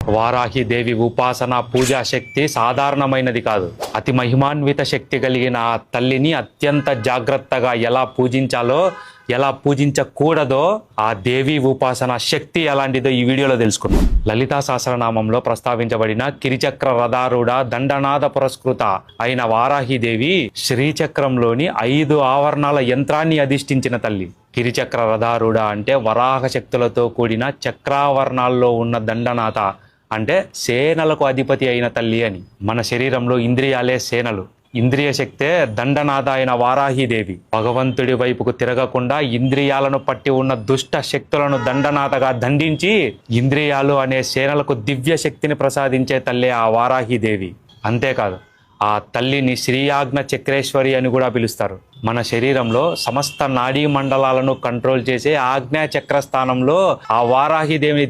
వారాహి దేవి ఉపాసన పూజా శక్తి సాధారణమైనది కాదు. అతి మహిమాన్విత శక్తి కలిగిన ఆ తల్లిని అత్యంత జాగ్రత్తగా ఎలా పూజించాలో, ఎలా పూజించకూడదో, ఆ దేవి ఉపాసన శక్తి ఎలాంటిదో ఈ వీడియోలో తెలుసుకుందాం. లలితా సహస్రనామంలో ప్రస్తావించబడిన కిరిచక్ర రథారూఢ దండనాద పురస్కృత అయిన వారాహిదేవి శ్రీచక్రంలోని 5 ఆవరణాల యంత్రాన్ని అధిష్ఠించిన తల్లి. కిరిచక్ర రథారూఢ అంటే వరాహ శక్తులతో కూడిన చక్రావరణాల్లో ఉన్న దండనాథ అంటే సేనలకు అధిపతి అయిన తల్లి అని. మన శరీరంలో ఇంద్రియాలే సేనలు. ఇంద్రియ శక్తే దండనాథ అయిన వారాహిదేవి. భగవంతుడి వైపుకు తిరగకుండా ఇంద్రియాలను పట్టి ఉన్న దుష్ట శక్తులను దండనాథగా దండించి ఇంద్రియాలు అనే సేనలకు దివ్య శక్తిని ప్రసాదించే తల్లే ఆ వారాహిదేవి. అంతేకాదు, ఆ తల్లిని శ్రీయాజ్ఞ చక్రేశ్వరి అని కూడా పిలుస్తారు. మన శరీరంలో సమస్త నాడీ మండలాలను కంట్రోల్ చేసే ఆజ్ఞా చక్ర స్థానంలో ఆ వారాహిదేవిని